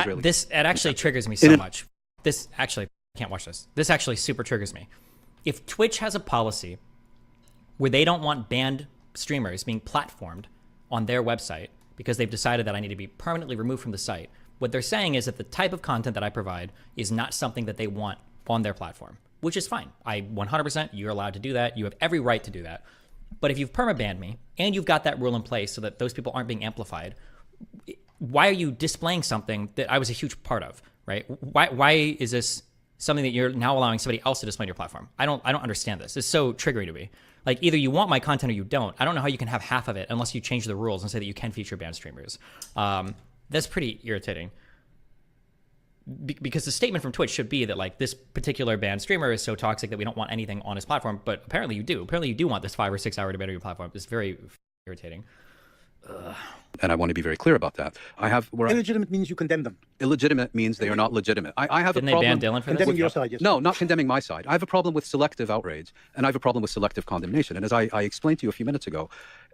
Israeli. It actually triggers me so much. This actually, I can't watch this. This actually super triggers me. If Twitch has a policy where they don't want banned streamers being platformed on their website because they've decided that I need to be permanently removed from the site, what they're saying is that the type of content that I provide is not something that they want on their platform, which is fine. 100%, you're allowed to do that. You have every right to do that. But if you've perma-banned me and you've got that rule in place so that those people aren't being amplified, why are you displaying something that I was a huge part of, right? Why is this something that you're now allowing somebody else to display on your platform? I don't understand this. It's so triggering to me. Like, either you want my content or you don't. I don't know how you can have half of it unless you change the rules and say that you can feature banned streamers. That's pretty irritating. Because the statement from Twitch should be that, like, this particular banned streamer is so toxic that we don't want anything on his platform, but apparently you do. Apparently you do want this 5 or 6 hour debate on your platform. It's very irritating. And I want to be very clear about that. Illegitimate means you condemn them. Illegitimate means they are not legitimate. I have Didn't a problem. They ban Dylan for condemning this? your side, yes. No, not condemning my side. I have a problem with selective outrage, and I have a problem with selective condemnation. And as I explained to you a few minutes ago,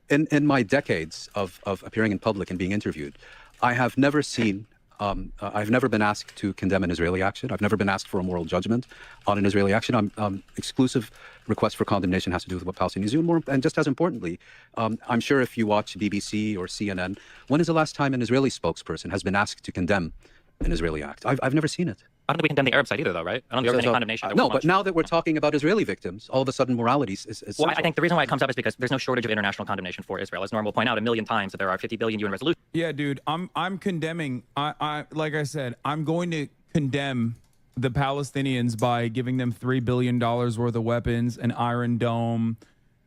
in my decades of appearing in public and being interviewed, I have never seen, I've never been asked to condemn an Israeli action. I've never been asked for a moral judgment on an Israeli action. Exclusive request for condemnation has to do with what Palestinians do. And just as importantly, I'm sure if you watch BBC or CNN, when is the last time an Israeli spokesperson has been asked to condemn an Israeli act? I've never seen it. I don't think we condemn the Arab side either, though, right? I don't think there's any condemnation. No, but now that we're talking about Israeli victims, all of a sudden morality is well, I think the reason why it comes up is because there's no shortage of international condemnation for Israel. As Norm will point out 1,000,000 times that there are 50 billion UN resolutions. Yeah, dude, I'm condemning. I like I said, I'm going to condemn the Palestinians by giving them $3 billion worth of weapons, an Iron Dome,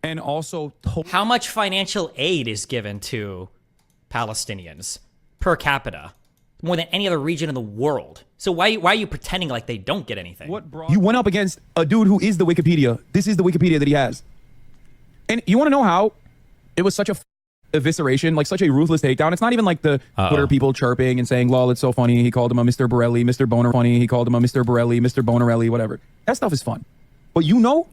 and also how much financial aid is given to Palestinians per capita? More than any other region in the world. So why are you pretending like they don't get anything? You went up against a dude who is the Wikipedia. This is the Wikipedia that he has. And you want to know how it was such a evisceration, like such a ruthless takedown? It's not even like the Twitter people chirping and saying, lol, it's so funny. He called him a Mr. Borelli, Mr. Boner funny. He called him a Mr. Borelli, Mr. Bonerelli, whatever. That stuff is fun. But you know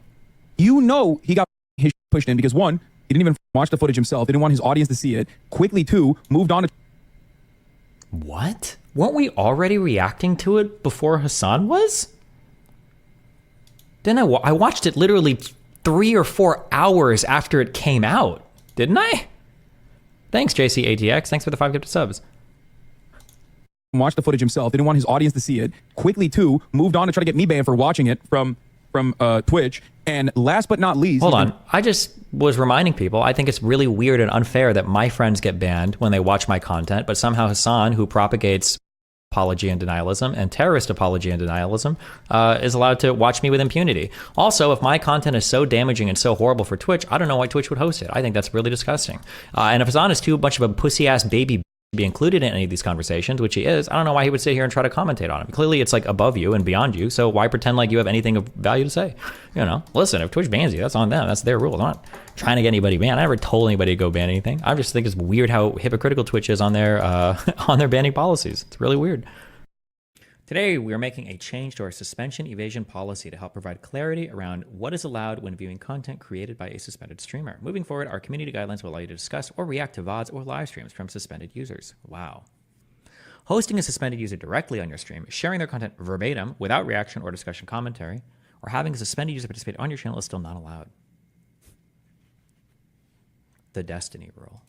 he got his pushed in because, one, he didn't even watch the footage himself. Didn't want his audience to see it. Quickly, two, moved on to... What? Weren't we already reacting to it before Hassan was? Didn't I watched it literally 3 or 4 hours after it came out, didn't I? Thanks, JCATX. Thanks for the 5 gifted subs. Watched the footage himself. Didn't want his audience to see it. Quickly, too, moved on to try to get me banned for watching it from Twitch. And last but not least... Hold on. I just was reminding people, I think it's really weird and unfair that my friends get banned when they watch my content, but somehow Hassan, who propagates apology and denialism and terrorist apology and denialism, is allowed to watch me with impunity. Also, if my content is so damaging and so horrible for Twitch, I don't know why Twitch would host it. I think that's really disgusting. And if Hassan is too much of a pussy-ass baby be included in any of these conversations, which he is, I don't know why he would sit here and try to commentate on it. Clearly it's like above you and beyond you, so why pretend like you have anything of value to say? You know, listen, if Twitch bans you, that's on them. That's their rule. I'm not trying to get anybody banned. I never told anybody to go ban anything. I just think it's weird how hypocritical Twitch is on their banning policies. It's really weird. Today, we are making a change to our suspension evasion policy to help provide clarity around what is allowed when viewing content created by a suspended streamer. Moving forward, our community guidelines will allow you to discuss or react to VODs or live streams from suspended users. Wow. Hosting a suspended user directly on your stream, sharing their content verbatim without reaction or discussion commentary, or having a suspended user participate on your channel is still not allowed. The Destiny rule.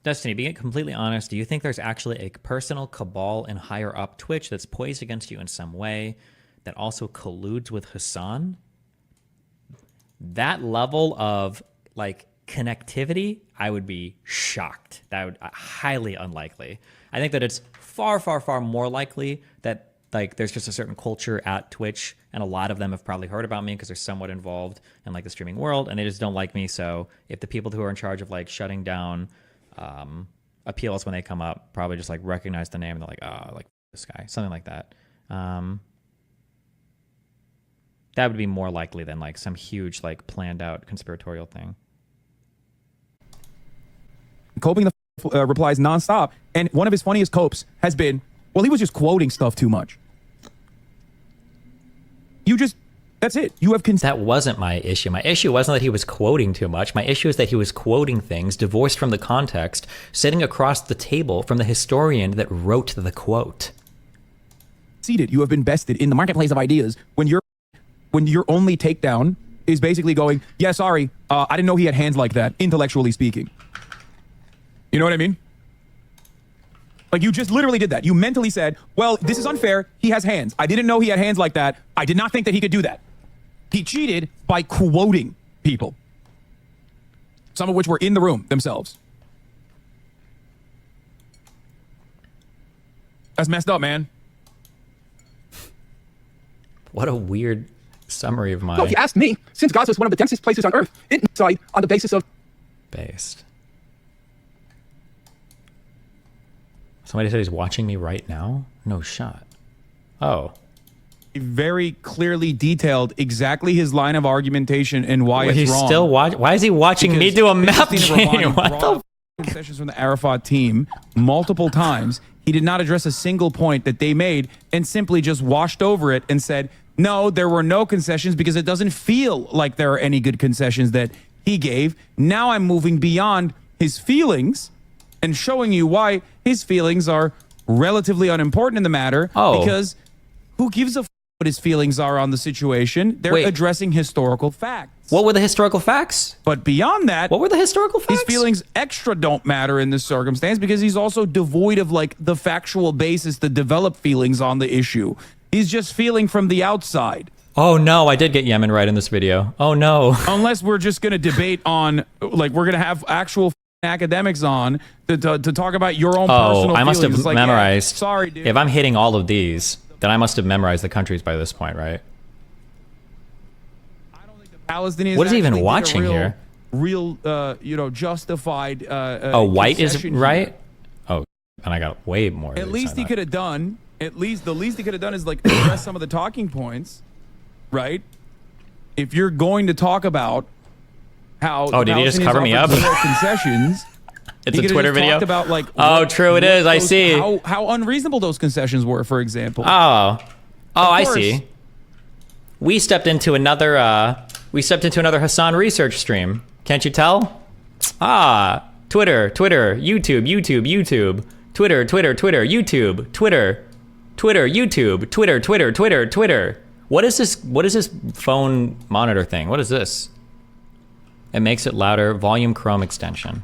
Destiny, being completely honest, do you think there's actually a personal cabal and higher up Twitch that's poised against you in some way that also colludes with Hassan? That level of like connectivity, I would be shocked. That would highly unlikely. I think that it's far, far, far more likely that like there's just a certain culture at Twitch, and a lot of them have probably heard about me because they're somewhat involved in like the streaming world, and they just don't like me. So if the people who are in charge of like shutting down appeals when they come up probably just like recognize the name and they're like, oh, like this guy, something like that. That would be more likely than like some huge like planned out conspiratorial thing. Coping the replies nonstop, and one of his funniest copes has been, well, he was just quoting stuff too much. You just That's it. You have That wasn't my issue. My issue wasn't that he was quoting too much. My issue is that he was quoting things divorced from the context, sitting across the table from the historian that wrote the quote. Seated. You have been bested in the marketplace of ideas when your only takedown is basically going, yeah, sorry, I didn't know he had hands like that, intellectually speaking. You know what I mean? Like, you just literally did that. You mentally said, well, this is unfair. He has hands. I didn't know he had hands like that. I did not think that he could do that. He cheated by quoting people, some of which were in the room themselves. That's messed up, man. What a weird summary of my... So if you ask me, since Gaza is one of the densest places on Earth, it inside on the basis of... Based. Somebody said he's watching me right now? No shot. Oh. Very clearly detailed exactly his line of argumentation and why it's He's wrong. still watching. Why is he watching me do a map chain? What the? Concessions from the Arafat team multiple times. He did not address a single point that they made and simply just washed over it and said, no, there were no concessions because it doesn't feel like there are any good concessions that he gave. Now I'm moving beyond his feelings and showing you why his feelings are relatively unimportant in the matter. Oh. Because who gives a f what his feelings are on the situation? They're addressing historical facts. What were the historical facts? But beyond that, what were the historical facts? His feelings extra don't matter in this circumstance because he's also devoid of like the factual basis to develop feelings on the issue. He's just feeling from the outside. Oh no, I did get Yemen right in this video. Oh no. Unless we're just going to debate on, like, we're going to have actual academics on to talk about your own personal feelings. I must have like, memorized. Yeah, sorry, dude. If I'm hitting all of these, then I must have memorized the countries by this point, right? I don't think the Palestinians. What is he even actually watching did a here? Real, justified. White is concession right. here. Oh, and I got way more. At least he could have done. At least the least he could have done is like address some of the talking points, right? If you're going to talk about how did he just cover me up? Concessions. It's a Twitter video. About, like, true it is. I see. How unreasonable those concessions were, for example. I see. We stepped into another. Hassan research stream. Can't you tell? Twitter, YouTube, Twitter, YouTube, Twitter. What is this? What is this phone monitor thing? What is this? It makes it louder. Volume Chrome extension.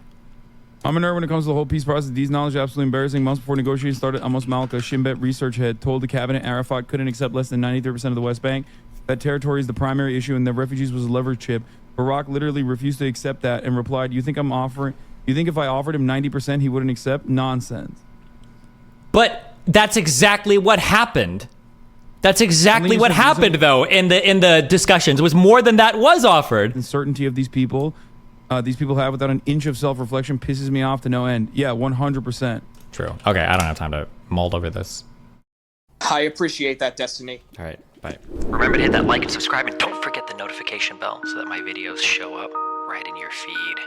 I'm a nerd when it comes to the whole peace process. These knowledge are absolutely embarrassing. Months before negotiations started, Amos Malika, Shin Bet research head, told the cabinet Arafat couldn't accept less than 93% of the West Bank. That territory is the primary issue and the refugees was a leverage chip. Barack literally refused to accept that and replied, you think if I offered him 90% he wouldn't accept? Nonsense. But that's exactly what happened. That's exactly what happened, though, in the discussions. It was more than that was offered. Uncertainty of these people have without an inch of self-reflection pisses me off to no end. Yeah, 100%. True. Okay, I don't have time to mull over this. I appreciate that, Destiny. All right, bye. Remember to hit that like and subscribe, and don't forget the notification bell so that my videos show up right in your feed.